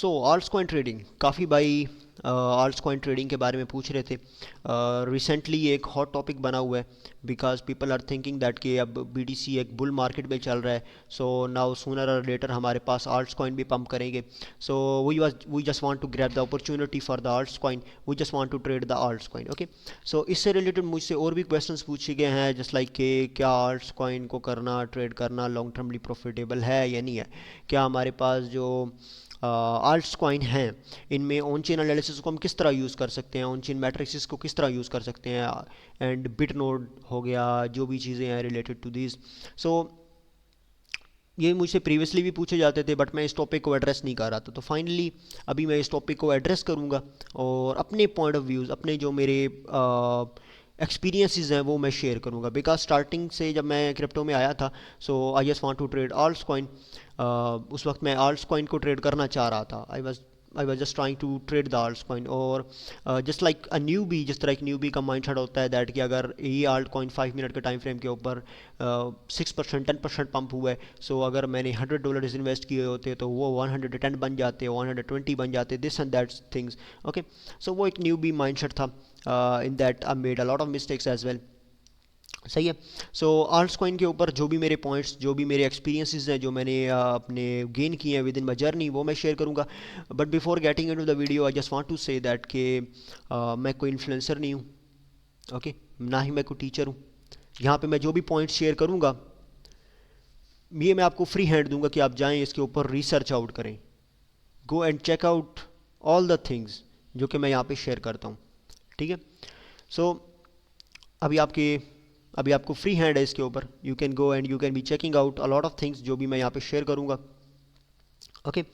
सो alts coin trading, काफ़ी भाई आल्ट्स coin trading के बारे में पूछ रहे थे। रिसेंटली ये एक हॉट टॉपिक बना हुआ है because people are thinking that कि अब बीटीसी एक बुल मार्केट में चल रहा है, so now sooner or later हमारे पास आल्ट्स कॉइन भी पंप करेंगे। So we just want to grab the opportunity for the alts coin, we just want to trade the alts coin. Okay, so इससे related मुझसे और भी questions पूछे गए हैं, जस्ट लाइक कि क्या आल्ट्स कॉइन को करना, ट्रेड करना लॉन्ग टर्मली प्रॉफिटेबल है या नहीं है, क्या हमारे पास जो आल्ट्स कॉइन हैं इनमें ऑन चेन एनालिसिस को हम किस तरह यूज़ कर सकते हैं, ऑन चेन मैट्रिक्स को किस तरह यूज़ कर सकते हैं, एंड बिट नोड हो गया, जो भी चीज़ें हैं रिलेटेड टू दिस। सो ये मुझसे प्रीवियसली भी पूछे जाते थे बट मैं इस टॉपिक को एड्रेस नहीं कर रहा था, तो फाइनली अभी मैं इस टॉपिक को एड्रेस करूँगा और अपने पॉइंट ऑफ व्यूज़, अपने जो मेरे एक्सपीरियंसेस हैं वो मैं शेयर करूँगा। बिकॉज स्टार्टिंग से जब मैं क्रिप्टो में आया था, so I just want to trade alts coin. उस वक्त मैं आल्ट्स कॉइन को ट्रेड करना चाह रहा था, I was just trying to trade the alts coin. और जस्ट लाइक अ न्यूबी, जिस तरह एक न्यूबी का माइंड सेट होता है दैट कि अगर ये आल्ट कॉइन 5 मिनट के टाइम फ्रेम के ऊपर 6% 10% पंप हुआ है, सो अगर मैंने $100 इन्वेस्ट किए होते तो वो 110 बन जाते, 120 बन जाते, this and that things. Okay, so वो एक न्यूबी माइंड सेट था, in that I made a lot of mistakes as well. सही है। सो आल्ट्स कॉइन के ऊपर जो भी मेरे पॉइंट्स, जो भी मेरे एक्सपीरियंसेस हैं, जो मैंने अपने गेन किए हैं विद इन माई जर्नी, वो मैं शेयर करूंगा। But before getting into the video I just want to say that कि मैं कोई इन्फ्लुएंसर नहीं हूँ। ओके, ना ही मैं कोई टीचर हूँ। यहाँ पे मैं जो भी पॉइंट्स शेयर करूँगा ये मैं आपको फ्री हैंड दूंगा कि आप जाएं इसके ऊपर रिसर्च आउट करें, go and check out all the things जो कि मैं यहाँ पे शेयर करता हूँ। ठीक है। सो अभी आपके अभी आपको फ्री हैंड है इसके ऊपर, you can go and you can be checking out a lot of things जो भी मैं यहाँ पे शेयर करूँगा। Okay,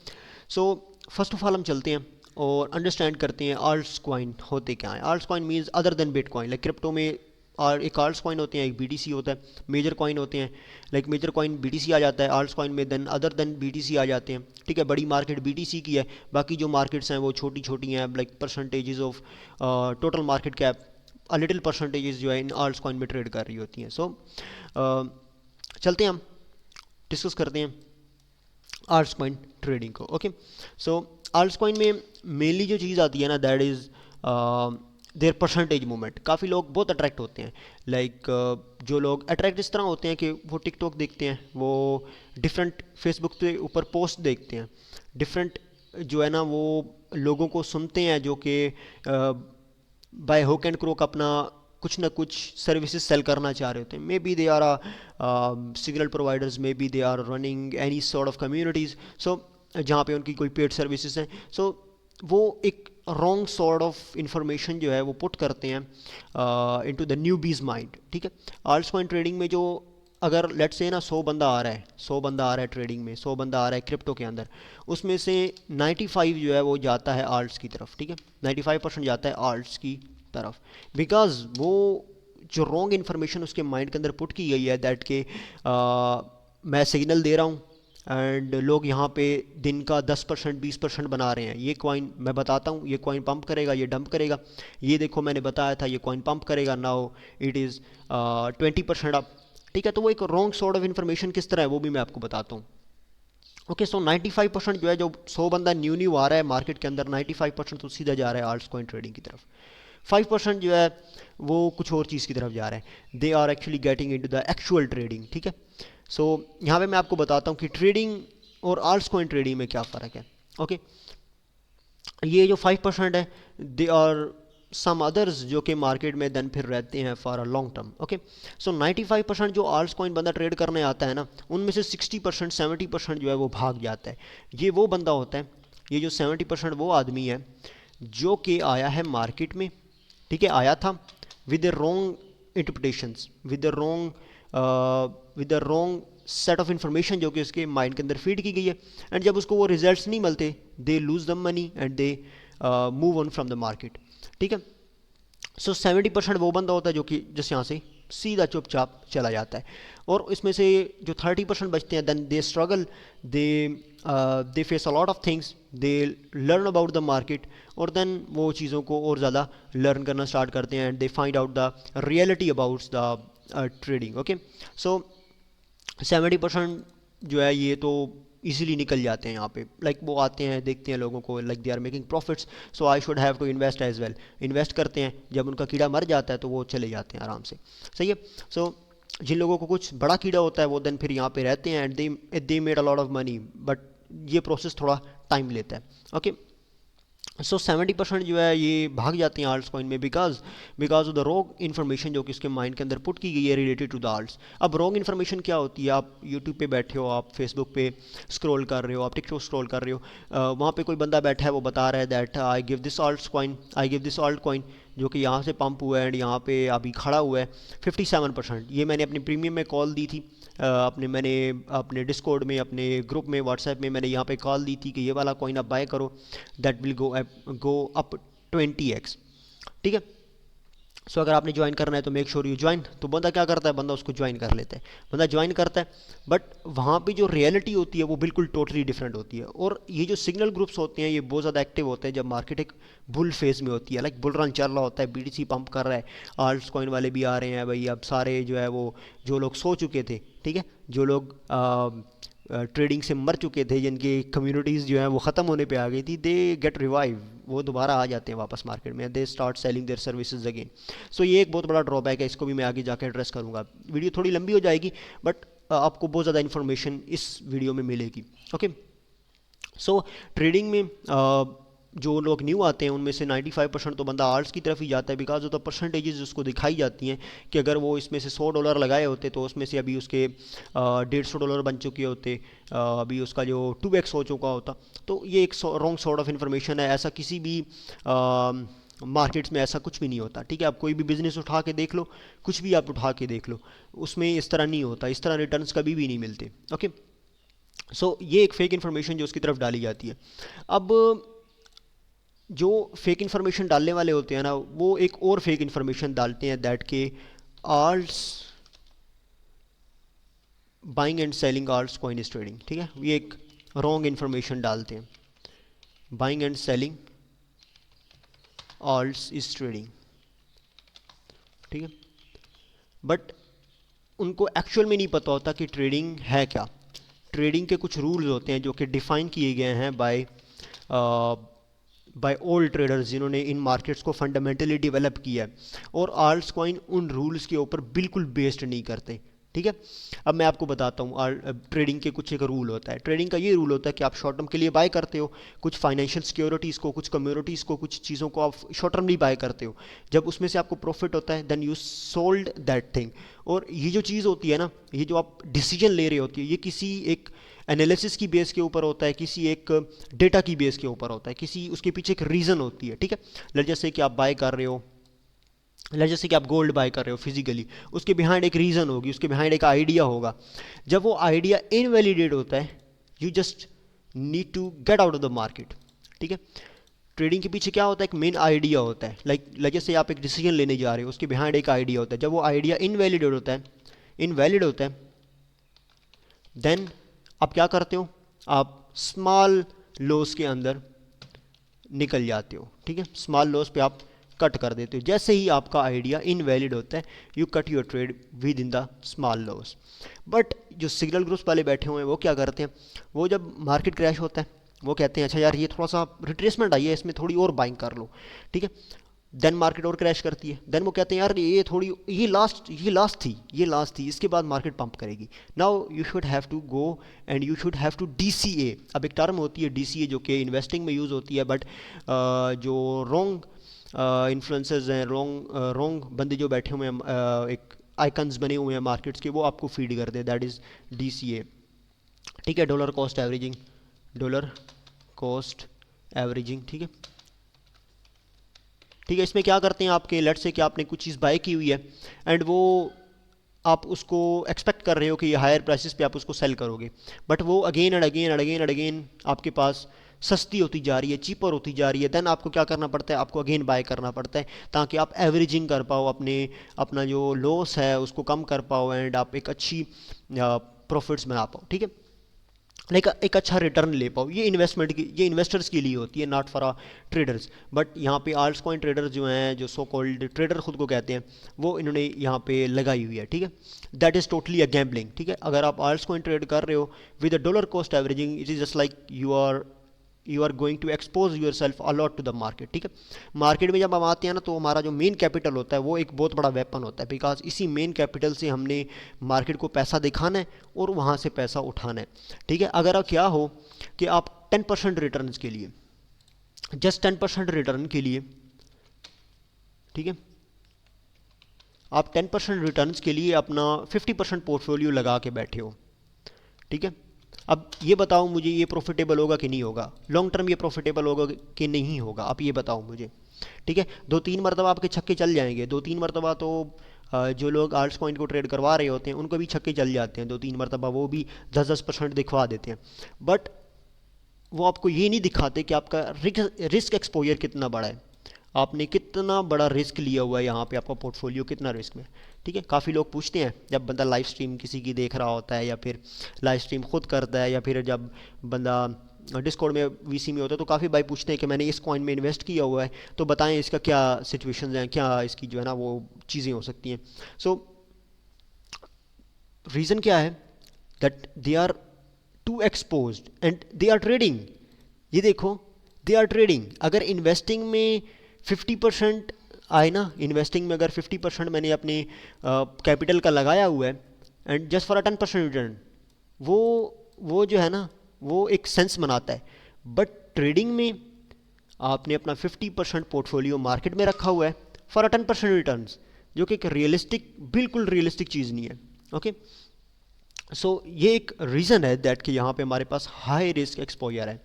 so first of all हम चलते हैं और अंडरस्टैंड करते हैं आल्ट्स कॉइन होते क्या हैं। Alts coin means other than bitcoin, like crypto में और एक आल्ट्स कॉइन होते हैं, एक बीटीसी होता है, मेजर कॉइन होते हैं। लाइक मेजर कॉइन बीटीसी आ जाता है आल्ट्स कॉइन में, देन अदर देन बीटीसी आ जाते हैं। ठीक है, बड़ी मार्केट बीटीसी की है, बाकी जो मार्केट्स हैं वो छोटी छोटी हैं, like percentages of total market cap, a little percentages जो है इन आल्ट्स कॉइन में ट्रेड कर रही होती हैं। सो चलते हैं हम डिस्कस करते हैं आल्ट्स कॉइन ट्रेडिंग को। ओके, सो आल्ट्स कॉइन में मेनली जो चीज़ आती है ना that is their percentage movement. काफ़ी लोग बहुत अट्रैक्ट होते हैं, लाइक जो लोग अट्रैक्ट इस तरह होते हैं कि वो टिकटॉक देखते हैं, वो डिफरेंट फेसबुक के ऊपर पोस्ट देखते हैं, डिफरेंट जो है ना वो लोगों को सुनते हैं जो कि बाय हुक एंड क्रोक अपना कुछ ना कुछ सर्विसेज सेल करना चाह रहे होते हैं। Maybe they are signal providers, maybe they are running any sort of communities, so जहाँ पे उनकी कोई पेड सर्विसेज हैं। सो वो एक रॉन्ग सॉर्ट ऑफ इंफॉर्मेशन जो है वो पुट करते हैं इनटू द न्यू बीज माइंड। ठीक है, आल्ट्स कॉइन ट्रेडिंग में जो अगर लेट से ना 100 बंदा आ रहा है, 100 बंदा आ रहा है ट्रेडिंग में, 100 बंदा आ रहा है क्रिप्टो के अंदर, उसमें से 95 जो है वो जाता है आल्ट्स की तरफ। ठीक है, 95% जाता है आल्ट्स की तरफ, बिकॉज वो जो रॉन्ग इन्फॉर्मेशन उसके माइंड के अंदर पुट की गई है दैट के मैं सिग्नल दे रहा हूँ एंड लोग यहाँ पे दिन का 10% 20% बना रहे हैं। ये कॉइन मैं बताता हूँ, ये कॉइन पंप करेगा, ये डंप करेगा, ये देखो मैंने बताया था ये कॉइन पंप करेगा, नाउ इट इज़ 20% अप। ठीक है, तो वो एक रॉन्ग सॉर्ट ऑफ इन्फॉर्मेशन किस तरह है वो भी मैं आपको बताता हूँ। ओके, सो 95% जो है, जो 100 बंदा न्यू न्यू आ रहा है मार्केट के अंदर, 95% तो सीधा जा रहा है आल्ट्स कॉइन ट्रेडिंग की तरफ। 5% जो है वो कुछ और चीज़ की तरफ जा रहा है, they are actually getting into the actual trading. ठीक है, सो यहाँ पे मैं आपको बताता हूँ कि ट्रेडिंग और आल्ट्स कॉइन ट्रेडिंग में क्या फ़र्क है। ओके, ये जो 5% है दे आर सम अदर्स जो कि मार्केट में दिन फिर रहते हैं for a long term. Okay, so 95% जो आल्ट्स कॉइन बंदा ट्रेड करने आता है ना, उनमें से 60% 70% जो है वो भाग जाता है। ये वो बंदा होता है, ये जो 70% वो आदमी है जो कि आया है मार्केट में। ठीक है, आया था with the wrong interpretations, with the wrong set of information जो कि उसके माइंड के अंदर फीड की गई है, एंड जब उसको वो रिजल्ट्स नहीं मिलते they lose the money and they move on from the market. ठीक है, सो 70% वो बंदा होता है जो कि जिस यहाँ से सीधा चुपचाप चला जाता है, और इसमें से जो 30% बचते हैं then they struggle, they they face a lot of things, they learn about the market, और देन वो चीज़ों को और ज़्यादा लर्न करना स्टार्ट करते हैं and they find out the reality about the trading. Okay, so 70% जो है ये तो इजीली निकल जाते हैं यहाँ पे, लाइक वो आते हैं देखते हैं लोगों को, like they are making profits, so I should have to invest as well. Invest करते हैं, जब उनका कीड़ा मर जाता है तो वो चले जाते हैं आराम से। सही है। सो जिन लोगों को कुछ बड़ा कीड़ा होता है वो देन फिर यहाँ पे रहते हैं, and they made a lot of money, but ये प्रोसेस थोड़ा टाइम लेता है। ओके, सो 70% जो है ये भाग जाते हैं आल्ट्स कॉइन में, because of the wrong information जो कि उसके माइंड के अंदर पुट की गई है रिलेटेड टू द आल्ट्स। अब रॉन्ग इन्फॉर्मेशन क्या होती है? आप यूट्यूब पे बैठे हो, आप फेसबुक पे स्क्रॉल कर रहे हो, आप टिकटॉक स्क्रॉल कर रहे हो, वहाँ पे कोई बंदा बैठा है, वो बता रहा है that I give this alts coin, I give this alt coin, जो कि यहाँ से पंप हुआ है एंड यहाँ पे अभी खड़ा हुआ है 57%। ये मैंने अपनी प्रीमियम में कॉल दी थी, मैंने अपने डिस्कॉर्ड में, अपने ग्रुप में, व्हाट्सएप में मैंने यहाँ पे कॉल दी थी कि ये वाला कॉइन आप बाय करो, that will go up 20x। ठीक है। सो अगर आपने ज्वाइन करना है तो मेक श्योर यू ज्वाइन। तो बंदा क्या करता है, बंदा उसको ज्वाइन कर लेता है, बंदा ज्वाइन करता है, बट वहाँ पे जो रियलिटी होती है वो बिल्कुल टोटली डिफरेंट होती है। और ये जो सिग्नल ग्रुप्स होते हैं ये बहुत ज़्यादा एक्टिव होते हैं जब मार्केट एक बुल फेज में होती है, लाइक बुल रन चल रहा होता है, बीटीसी पंप कर रहा है, आल्ट्स कॉइन वाले भी आ रहे हैं भाई, अब सारे जो है वो जो लोग सो चुके थे, ठीक है, जो लोग ट्रेडिंग से मर चुके थे, जिनकी कम्युनिटीज़ जो है वो ख़त्म होने पे आ गई थी, दे गेट रिवाइव, वो दोबारा आ जाते हैं वापस मार्केट में, they start selling their services again. So ये एक बहुत बड़ा ड्रॉबैक है, इसको भी मैं आगे जाकर एड्रेस करूँगा। वीडियो थोड़ी लंबी हो जाएगी, बट आपको बहुत ज़्यादा इन्फॉर्मेशन इस वीडियो में मिलेगी। ओके, सो ट्रेडिंग में जो लोग न्यू आते हैं उनमें से 95% तो बंदा आर्ट्स की तरफ ही जाता है, बिकॉज ऑफ द परसेंटेजेस उसको दिखाई जाती हैं कि अगर वो इसमें से $100 लगाए होते तो उसमें से अभी उसके $150 बन चुके होते, अभी उसका जो 2x हो चुका होता। तो ये एक रॉन्ग सॉर्ट ऑफ इन्फॉर्मेशन है, ऐसा किसी भी मार्केट्स में ऐसा कुछ भी नहीं होता। ठीक है, आप कोई भी बिजनेस उठा के देख लो, कुछ भी आप उठा के देख लो, उसमें इस तरह नहीं होता, इस तरह रिटर्न्स कभी भी नहीं मिलते। ओके, सो ये एक फेक इन्फॉर्मेशन जो उसकी तरफ डाली जाती है। अब जो फेक इन्फॉर्मेशन डालने वाले होते हैं ना, वो एक और फेक इन्फॉर्मेशन डालते हैं दैट के alts buying and selling alts coin is trading. ठीक है, ये एक रॉन्ग इन्फॉर्मेशन डालते हैं, buying and selling alts is trading. ठीक है, बट उनको एक्चुअल में नहीं पता होता कि ट्रेडिंग है क्या। ट्रेडिंग के कुछ रूल्स होते हैं जो कि डिफाइन किए गए हैं बाय ओल्ड ट्रेडर्स जिन्होंने इन मार्केट्स को फंडामेंटली डेवलप किया है, और आल्ट्स कॉइन उन रूल्स के ऊपर बिल्कुल बेस्ड नहीं करते। ठीक है, अब मैं आपको बताता हूँ ट्रेडिंग के कुछ एक रूल होता है। ट्रेडिंग का ये रूल होता है कि आप शॉर्ट टर्म के लिए बाय करते हो, कुछ फाइनेंशियल सिक्योरिटीज़ को, कुछ कम्युनिटीज़ को, कुछ चीज़ों को आप शॉर्ट टर्मली बाय करते हो, जब उसमें से आपको प्रॉफिट होता है then you sold that thing. और ये जो चीज़ होती है ना, ये जो आप डिसीजन ले रहे होती है, ये किसी एक एनालिसिस की बेस के ऊपर होता है, किसी एक डेटा की बेस के ऊपर होता है, किसी उसके पीछे एक रीज़न होती है। ठीक है, जैसे कि आप बाय कर रहे हो, जैसे कि आप गोल्ड बाय कर रहे हो फिजिकली, उसके बिहाइंड एक रीज़न होगी, उसके बिहाइंड एक आइडिया होगा। जब वो आइडिया इनवैलिडेट होता है, you just need to get out of the market. ठीक है, ट्रेडिंग के पीछे क्या होता है, एक मेन आइडिया होता है, लाइक जैसे आप एक डिसीजन लेने जा रहे हो, उसके बिहाइंड एक आइडिया होता है। जब वो आइडिया इनवैलिड होता है देन आप क्या करते हो, आप स्मॉल लॉस के अंदर निकल जाते हो। ठीक है, स्मॉल लॉस पे आप कट कर देते हो। जैसे ही आपका आइडिया इनवैलिड होता है, you cut your trade with in the small loss. But जो सिग्नल ग्रुप्स वाले बैठे हुए हैं वो क्या करते हैं, वो जब मार्केट क्रैश होता है वो कहते हैं अच्छा यार ये थोड़ा सा रिट्रेसमेंट आई है, इसमें थोड़ी और बाइंग कर लो। ठीक है, देन मार्केट और क्रैश करती है, देन वो कहते हैं यार ये लास्ट थी, इसके बाद मार्केट पंप करेगी। Now you should have to go and you should have to DCA। अब एक टर्म होती है DCA जो कि इन्वेस्टिंग में यूज़ होती है, बट जो रॉन्ग इन्फ्लुएंसर्स हैं, रॉन्ग बंदे जो बैठे हुए हैं, एक आइकन्स बने हुए हैं मार्केट्स के, वो आपको फीड करते हैं, दैट इज़ DCA। ठीक है, डॉलर कॉस्ट एवरेजिंग। ठीक है, इसमें क्या करते हैं आपके, लेट्स से कि आपने कुछ चीज़ बाय की हुई है एंड वो आप उसको एक्सपेक्ट कर रहे हो कि ये हायर प्राइसेस पे आप उसको सेल करोगे, बट वो अगेन एंड अगेन आपके पास सस्ती होती जा रही है, चीपर होती जा रही है। देन आपको क्या करना पड़ता है, आपको अगेन बाय करना पड़ता है ताकि आप एवरेजिंग कर पाओ, अपना जो लॉस है उसको कम कर पाओ एंड आप एक अच्छी प्रॉफिट्स बना पाओ। ठीक है, लाइक एक अच्छा रिटर्न ले पाओ। ये इन्वेस्टमेंट की, ये इन्वेस्टर्स के लिए होती है, not for a traders. But यहाँ पे आल्ट्स कॉइन ट्रेडर जो हैं, जो सो कॉल्ड ट्रेडर खुद को कहते हैं, वो इन्होंने यहाँ पे लगाई हुई है, ठीक है। That is totally a gambling, ठीक है। अगर आप आल्ट्स कॉइन ट्रेड कर रहे हो with a dollar cost averaging, it is just like you are going to expose yourself a lot to the market, ठीक है। मार्केट में जब हम आते हैं ना, तो हमारा जो मेन कैपिटल होता है वो एक बहुत बड़ा वेपन होता है, बिकॉज इसी मेन कैपिटल से हमने मार्केट को पैसा दिखाना है और वहाँ से पैसा उठाना है, ठीक है। अगर क्या हो कि आप 10% रिटर्न के लिए, जस्ट 10% रिटर्न के लिए, ठीक है, आप 10% रिटर्न के लिए अपना 50% पोर्टफोलियो लगा के बैठे हो, ठीक है। अब ये बताओ मुझे, ये प्रॉफिटेबल होगा कि नहीं होगा, लॉन्ग टर्म ये प्रॉफिटेबल होगा कि नहीं होगा, आप ये बताओ मुझे, ठीक है। 2-3 मरतबा आपके छक्के चल जाएंगे, 2-3 मरतबा तो जो लोग आल्ट्स कॉइन को ट्रेड करवा रहे होते हैं उनको भी छक्के चल जाते हैं, 2-3 मरतबा वो भी 10-10% दिखवा देते हैं। बट वो आपको ये नहीं दिखाते कि आपका रिस्क एक्सपोजर कितना बड़ा है, आपने कितना बड़ा रिस्क लिया हुआ है, यहाँ पे आपका पोर्टफोलियो कितना रिस्क में, ठीक है। काफ़ी लोग पूछते हैं जब बंदा लाइव स्ट्रीम किसी की देख रहा होता है, या फिर लाइव स्ट्रीम खुद करता है, या फिर जब बंदा डिस्कॉर्ड में वीसी में होता है, तो काफ़ी भाई पूछते हैं कि मैंने इस कॉइन में इन्वेस्ट किया हुआ है, तो बताएं इसका क्या सिचुएशंस हैं, क्या इसकी जो है ना वो चीज़ें हो सकती हैं। सो रीज़न क्या है, that they are too exposed and they are trading. ये देखो, दे आर ट्रेडिंग। अगर इन्वेस्टिंग में 50% आए ना, इन्वेस्टिंग में अगर 50% मैंने अपने कैपिटल का लगाया हुआ है, and just for a 10% return, वो वो जो है ना वो एक सेंस बनाता है। बट ट्रेडिंग में आपने अपना 50% पोर्टफोलियो मार्केट में रखा हुआ है फॉर अ 10% रिटर्न्स, जो कि एक रियलिस्टिक, बिल्कुल रियलिस्टिक चीज़ नहीं है, ओके। सो ये एक रीज़न है दैट कि यहाँ पे हमारे पास हाई रिस्क एक्सपोजर है।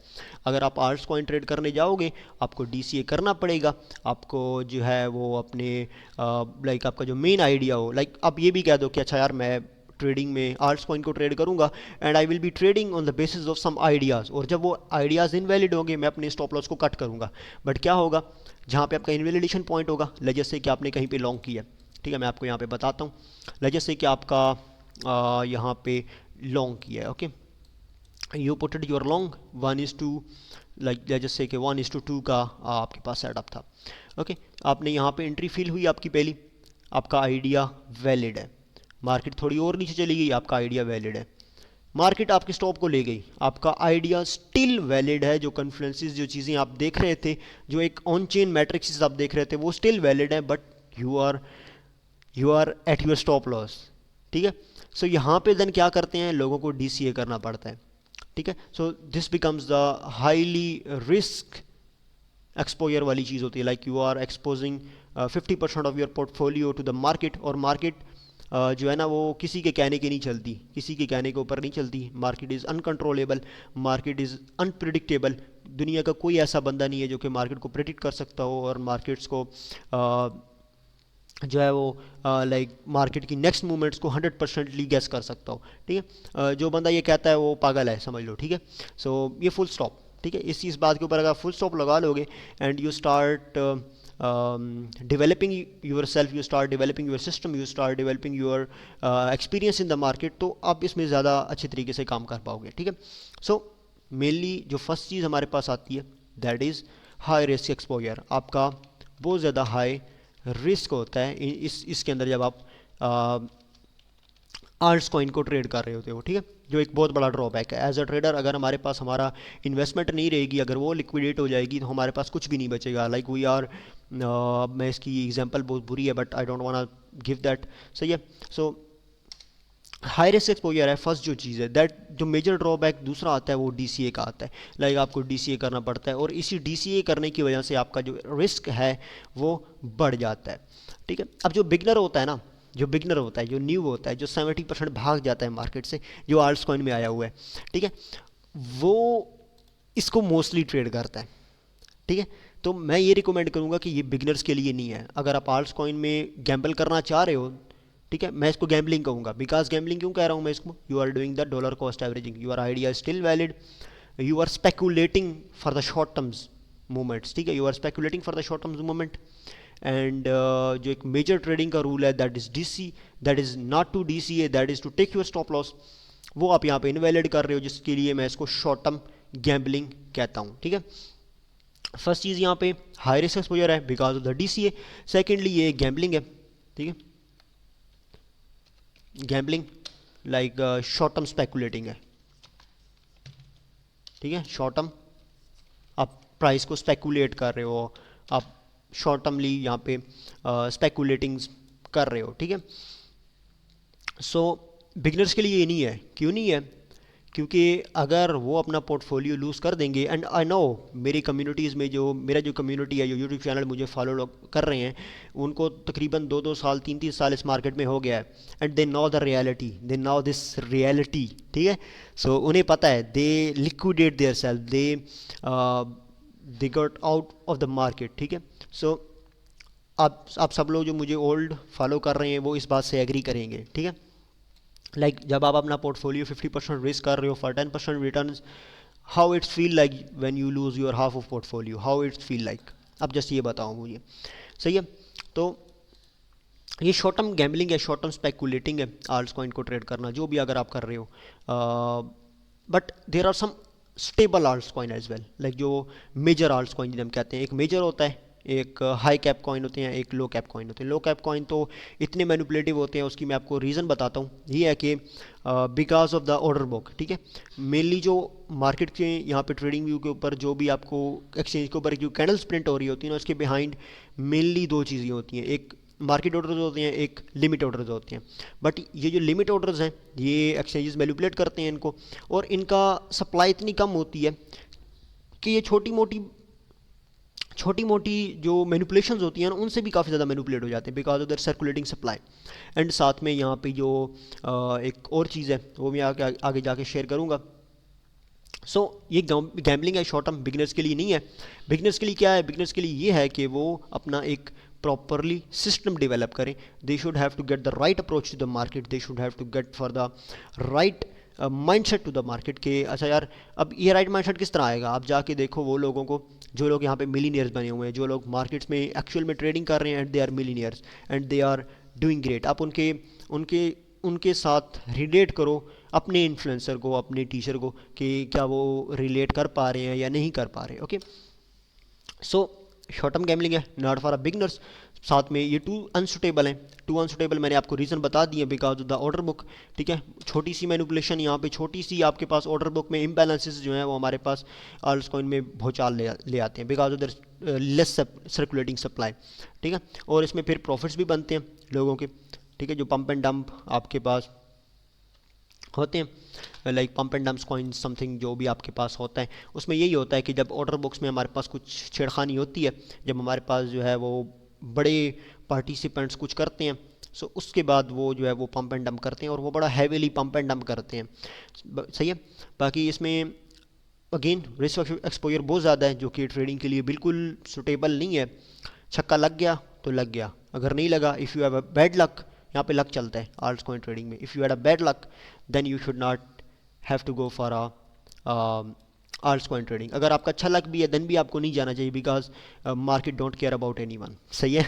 अगर आप आल्ट्स कॉइन ट्रेड करने जाओगे, आपको डीसीए करना पड़ेगा, आपको जो है वो अपने लाइक आपका जो मेन आइडिया हो, लाइक आप ये भी कह दो कि अच्छा यार मैं ट्रेडिंग में आल्ट्स कॉइन को ट्रेड करूंगा and I will be trading on the basis of some ideas, और जब वो आइडियाज़ इनवैलिड होंगे मैं अपने स्टॉप लॉस को कट करूंगा। बट क्या होगा, जहाँ पे आपका इनवैलिडेशन पॉइंट होगा, लेजर से कि आपने कहीं पे लॉन्ग किया, ठीक है, मैं आपको यहाँ पे बताता हूँ। लेजर से कि आपका यहाँ पे लॉन्ग किया है, okay, you put it your long 1:2, like just say कि 1:2 का आपके पास सेटअप था, ओके। आपने यहाँ पे एंट्री फिल हुई आपकी पहली, आपका आइडिया वैलिड है, मार्केट थोड़ी और नीचे चली गई, आपका आइडिया वैलिड है, मार्केट आपके स्टॉप को ले गई, आपका आइडिया स्टिल वैलिड है, जो कन्फ्लुएंसेस, जो चीज़ें आप देख रहे थे, जो एक ऑन चेन मैट्रिक्स आप देख रहे थे, वो स्टिल वैलिड है, but you are at your stop loss, ठीक है। सो यहाँ पे देन क्या करते हैं, लोगों को डीसीए करना पड़ता है, ठीक है। So this becomes the highly risk exposure वाली चीज़ होती है, like you are exposing 50% of your portfolio to the market, और मार्केट जो है ना वो किसी के कहने की नहीं चलती, किसी के कहने के ऊपर नहीं चलती, market is uncontrollable, market is unpredictable. दुनिया का कोई ऐसा बंदा नहीं है जो कि मार्केट को प्रिडिक्ट कर सकता हो और मार्केट्स को जो है वो लाइक मार्केट की नेक्स्ट मूवमेंट्स को 100%ली गेस कर सकता हो, ठीक है। जो बंदा ये कहता है वो पागल है, समझ लो, ठीक है। सो ये फुल स्टॉप, ठीक है। इस बात के ऊपर अगर फुल स्टॉप लगा लोगे and you start developing yourself, you start developing your system, you start developing your experience in the market, तो आप इसमें ज़्यादा अच्छे तरीके से काम कर पाओगे, ठीक है। सो मेनली जो फर्स्ट चीज़ हमारे पास आती है that is high risk exposure. आपका बहुत ज़्यादा हाई रिस्क होता है इसके अंदर जब आप आल्ट्स कॉइन को ट्रेड कर रहे होते हो, ठीक है, जो एक बहुत बड़ा ड्रॉबैक है एज अ ट्रेडर। अगर हमारे पास हमारा इन्वेस्टमेंट नहीं रहेगी, अगर वो लिक्विडेट हो जाएगी, तो हमारे पास कुछ भी नहीं बचेगा, लाइक वी आर, मैं इसकी एग्जांपल बहुत बुरी है but I don't want give that, सही है। सो हाई रिस्क एक्सपोजर है फर्स्ट जो चीज़ है, दैट जो मेजर ड्रॉबैक दूसरा आता है वो डीसीए का आता है, लाइक आपको डीसीए करना पड़ता है, और इसी डीसीए करने की वजह से आपका जो रिस्क है वो बढ़ जाता है, ठीक है। अब जो बिगनर होता है ना, जो बिगनर होता है, जो न्यू होता है, जो 70% भाग जाता है मार्केट से, जो आल्ट्स कॉइन में आया हुआ है, ठीक है, वो इसको मोस्टली ट्रेड करता है, ठीक है। तो मैं ये रिकमेंड करूँगा कि ये बिगनर्स के लिए नहीं है। अगर आप आल्ट्स कॉइन में गैम्बल करना चाह रहे हो, ठीक है, मैं इसको गैम्बलिंग कहूँगा, बिकॉज गैम्बलिंग क्यों कह रहा हूँ मैं इसको, you are doing the dollar cost averaging, your idea still valid, you are speculating for the short terms movements, ठीक है, you are speculating for the short terms movement. And जो एक मेजर ट्रेडिंग का रूल है that is DC, that is not to DCA, that is to take your stop loss, वो आप यहाँ पे इनवैलिड कर रहे हो, जिसके लिए मैं इसको शॉर्ट टर्म गैम्बलिंग कहता हूँ, ठीक है। फर्स्ट चीज़ यहाँ पे हाई रिस्क एक्सपोजर है because of the DCA। Secondly ये गैम्बलिंग है, ठीक है, gambling like short term speculating है, ठीक है। शॉर्ट टर्म आप प्राइस को स्पेकुलेट कर रहे हो, आप शॉर्ट टर्मली यहाँ पे स्पेकुलेटिंग कर रहे हो, ठीक है। सो बिगनर्स के लिए ये नहीं है। क्यों नहीं है? क्योंकि अगर वो अपना पोर्टफोलियो लूज़ कर देंगे, एंड आई नो मेरी कम्युनिटीज़ में जो मेरा जो कम्युनिटी है, जो यूट्यूब चैनल मुझे फॉलो कर रहे हैं, उनको तकरीबन 2-2 साल 3-3 साल इस मार्केट में हो गया है, and they know the reality, they know this reality, ठीक है। सो उन्हें पता है, they liquidate their self, they got out of the market, ठीक है। सो आप सब लोग जो मुझे ओल्ड फॉलो कर रहे हैं वो इस बात से एग्री करेंगे, ठीक है। जब आप अपना पोर्टफोलियो 50% रिस्क कर रहे हो for 10% return, how it's feel like when you lose your half of portfolio, how it's feel like, अब जस्ट ये बताओ मुझे, सही है। तो ये शॉर्ट टर्म गैम्बलिंग है, शॉर्ट टर्म स्पेकुलेटिंग है, आल्ट्स कॉइन को ट्रेड करना, जो भी अगर आप कर रहे हो। But there are some stable alts coin as well, like जो मेजर आल्ट्स कॉइन जिन्हें हम कहते हैं, एक मेजर होता है, एक हाई कैप कॉइन होते हैं, एक लो कैप कॉइन होते हैं। लो कैप कॉइन तो इतने मैनिपुलेटिव होते हैं, उसकी मैं आपको रीज़न बताता हूँ। ये है कि because of the order book, ठीक है। मेनली जो मार्केट के यहाँ पे ट्रेडिंग व्यू के ऊपर जो भी आपको एक्सचेंज के ऊपर जो कैंडल्स प्रिंट हो रही होती है ना, उसके बिहाइंड मेनली दो चीज़ें होती हैं, एक मार्केट ऑर्डर्स होते हैं, एक लिमिट ऑर्डर्स होते हैं। बट ये जो लिमिट ऑर्डर्स हैं, ये एक्सचेंजेस मैनिपुलेट करते हैं इनको, और इनका सप्लाई इतनी कम होती है कि ये छोटी मोटी जो मैनिपुलेशंस होती हैं ना, उनसे भी काफ़ी ज़्यादा मैनिपुलेट हो जाते हैं because of their circulating supply. And साथ में यहाँ पे जो एक और चीज़ है वो मैं आगे जाके शेयर करूँगा। सो ये गैम्बलिंग है शॉर्ट टर्म, बिगनर्स के लिए नहीं है। बिगनर्स के लिए क्या है? बिगनर्स के लिए ये है कि वो अपना एक प्रॉपरली सिस्टम डेवलप करें। They should have to get the right approach to the market, they should have to get for the right mindset to the market. के अच्छा यार, अब ये राइट माइंडसेट किस तरह आएगा? आप जाके देखो वो लोगों को जो लोग यहाँ पे मिलीनियर्स बने हुए हैं, जो लोग मार्केट्स में एक्चुअल में ट्रेडिंग कर रहे हैं, and they are millionaires and they are doing great. आप उनके उनके उनके साथ रिलेट करो, अपने इन्फ्लुएंसर को, अपने टीचर को, कि क्या वो रिलेट कर पा रहे हैं या नहीं कर पा रहे। Okay, so short term gambling है, नॉट फॉर अ बिगनर्स। साथ में ये टू अनसुटेबल हैं। टू अनसुटेबल मैंने आपको रीज़न बता दिए, because of the order book, ठीक है। छोटी सी मैनिपुलेशन यहाँ पे, छोटी सी आपके पास ऑर्डर बुक में इम्बैलेंसेस जो हैं वो हमारे पास आल्ट्स कॉइन में भूचाल ले आते हैं because of the less circulating supply, ठीक है। और इसमें फिर प्रॉफिट्स भी बनते हैं लोगों के, ठीक है, जो पंप एंड डंप आपके पास होते हैं, like pump and dumps coin something जो भी आपके पास होता है, उसमें यही होता है कि जब ऑर्डर बुक्स में हमारे पास कुछ छेड़खानी होती है, जब हमारे पास जो है वो बड़े पार्टिसिपेंट्स कुछ करते हैं, सो उसके बाद वो जो है वो पंप एंड डंप करते हैं, और वो बड़ा हैवीली पंप एंड डंप करते हैं, सही है। बाकी इसमें अगेन रिस्क एक्सपोजर बहुत ज़्यादा है, जो कि ट्रेडिंग के लिए बिल्कुल सुटेबल नहीं है। छक्का लग गया तो लग गया, अगर नहीं लगा, if you have a bad luck, यहाँ पे लक चलता है आल्ट्स कॉइन ट्रेडिंग में, if you had a bad luck then you should not have to go for a alts coin trading. अगर आपका अच्छा लक भी है देन भी आपको नहीं जाना चाहिए, because market don't care about anyone, सही है।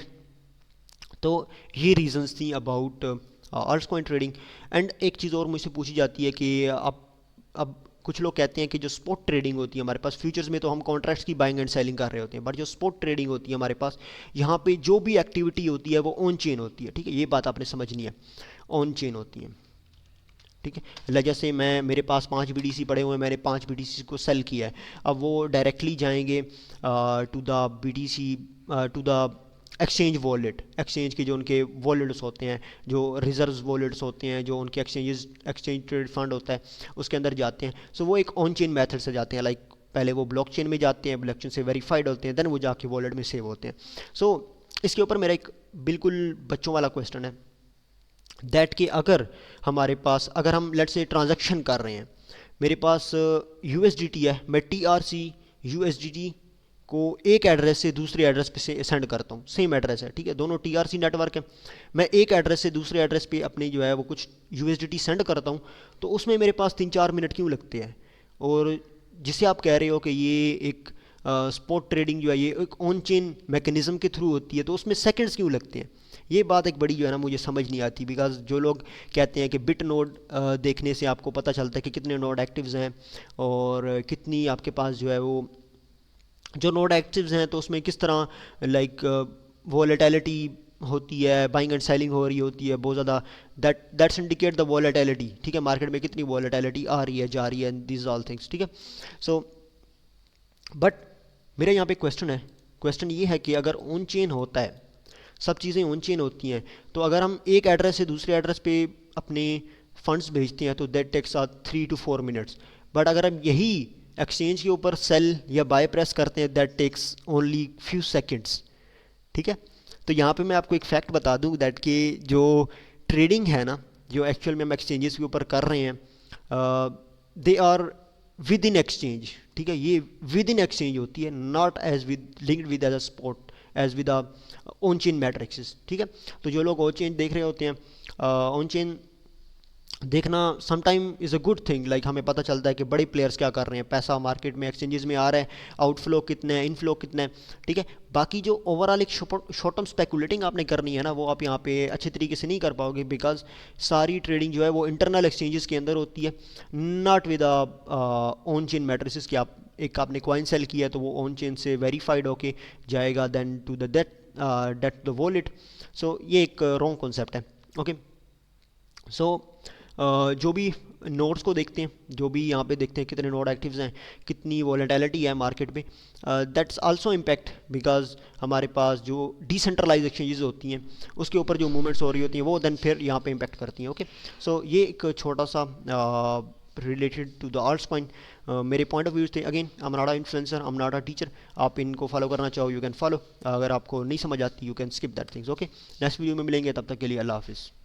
तो ये रीजंस थी अबाउट आल्ट्स कॉइन ट्रेडिंग। एंड एक चीज़ और मुझसे पूछी जाती है कि अब कुछ लोग कहते हैं कि जो स्पॉट ट्रेडिंग होती है हमारे पास, फ्यूचर्स में तो हम कॉन्ट्रैक्ट्स की बाइंग एंड सेलिंग कर रहे होते हैं, बट जो स्पॉट ट्रेडिंग होती है हमारे पास, यहाँ पे जो भी एक्टिविटी होती है वो ऑन चेन होती है, ठीक है। ये बात आपने समझनी है, ऑन चेन होती है, ठीक है। जैसे मेरे पास 5 BTC पड़े हुए हैं, मैंने 5 BTC को सेल किया है, अब वो डायरेक्टली जाएंगे to the BTC, to the exchange wallet, exchange के जो उनके वॉलेट्स होते हैं, जो रिजर्व वॉलेट्स होते हैं, जो उनके एक्सचेंज ट्रेड फंड होता है, उसके अंदर जाते हैं। सो वो एक ऑन चेन मेथड से जाते हैं, लाइक पहले वो ब्लॉकचेन में जाते हैं, ब्लॉकचेन से वेरीफाइड होते हैं, देन वो जाके वॉलेट में सेव होते हैं। सो इसके ऊपर मेरा एक बिल्कुल बच्चों वाला क्वेश्चन है, दैट कि अगर हम लेट से ट्रांजैक्शन कर रहे हैं, मेरे पास USDT है, मैं TRC USDT को एक एड्रेस से दूसरे एड्रेस पे से सेंड करता हूँ, सेम एड्रेस है, ठीक है, दोनों TRC नेटवर्क है, मैं एक एड्रेस से दूसरे एड्रेस पे अपनी जो है वो कुछ USDT सेंड करता हूँ, तो उसमें मेरे पास 3-4 मिनट क्यों लगते हैं? और जिसे आप कह रहे हो कि ये एक स्पॉट ट्रेडिंग जो है ये एक ऑन चेन मैकेनिज्म के थ्रू होती है, तो उसमें सेकंड्स क्यों लगते हैं? ये बात एक बड़ी जो है ना मुझे समझ नहीं आती, बिकॉज जो लोग कहते हैं कि बिट नोड देखने से आपको पता चलता है कि कितने नोड एक्टिव्स हैं और कितनी आपके पास जो है वो जो नोड एक्टिव्स हैं, तो उसमें किस तरह लाइक वॉलेटिलिटी होती है, बाइंग एंड सेलिंग हो रही होती है बहुत ज़्यादा, दैट्स इंडिकेट द वॉलेटिलिटी, ठीक है, मार्केट में कितनी वॉलेटिलिटी आ रही है जा रही है, दिस ऑल थिंग्स, ठीक है। सो बट मेरे यहाँ पे क्वेश्चन है, क्वेश्चन ये है कि अगर ऑन चेन होता है, सब चीज़ें ऑन चेन होती हैं, तो अगर हम एक एड्रेस से दूसरे एड्रेस पे अपने फंड्स भेजते हैं तो that takes 3 to 4 minutes, but अगर हम यही एक्सचेंज के ऊपर सेल या बाय प्रेस करते हैं that takes only few seconds, ठीक है। तो यहाँ पे मैं आपको एक फैक्ट बता दूँ दैट कि जो ट्रेडिंग है ना, जो एक्चुअल में हम एक्सचेंजेस के ऊपर कर रहे हैं, they are within exchange, ठीक है, ये विद इन एक्सचेंज होती है, not as with linked with as a spot as with on chain metrics, ठीक है। तो जो लोग ऑन चेन देख रहे होते हैं, ऑन चेन देखना sometime is a good thing, like हमें पता चलता है कि बड़े प्लेयर्स क्या कर रहे हैं, पैसा मार्केट में एक्सचेंजेस में आ रहा है, आउटफ्लो कितने हैं, इनफ्लो कितने हैं, ठीक है। बाकी जो ओवरऑल एक शॉर्ट टर्म स्पेकुलेटिंग आपने करनी है ना, वो आप यहाँ पे अच्छे तरीके से नहीं कर पाओगे, बिकॉज सारी ट्रेडिंग जो है वो इंटरनल एक्सचेंजेस के अंदर होती है, not with on chain matrices कि आप एक आपने कॉइन सेल किया है तो वो ऑन चेन से वेरीफाइड होके जाएगा then to the date the wallet. So ये एक रॉन्ग कॉन्सेप्ट है, ओके। सो जो भी नोड्स को देखते हैं, जो भी यहाँ पे देखते हैं कितने नोड एक्टिव्स हैं, कितनी वॉलेटिलिटी है मार्केट में, दैट्स आल्सो इम्पैक्ट, बिकॉज हमारे पास जो डिसेंट्रलाइज एक्सचेंजेस होती हैं उसके ऊपर जो मूवमेंट्स हो रही होती हैं वो देन फिर यहाँ पे इम्पैक्ट करती हैं, ओके। सो ये एक छोटा सा related to the alts coin मेरे पॉइंट ऑफ व्यूज थे। Again I am not a influencer, I am not a teacher, आप इनको फॉलो करना चाहो यू कैन फॉलो, अगर आपको नहीं समझ आती you can skip that things, okay. Next video में मिलेंगे, तब तक के लिए अल्लाह हाफिज़।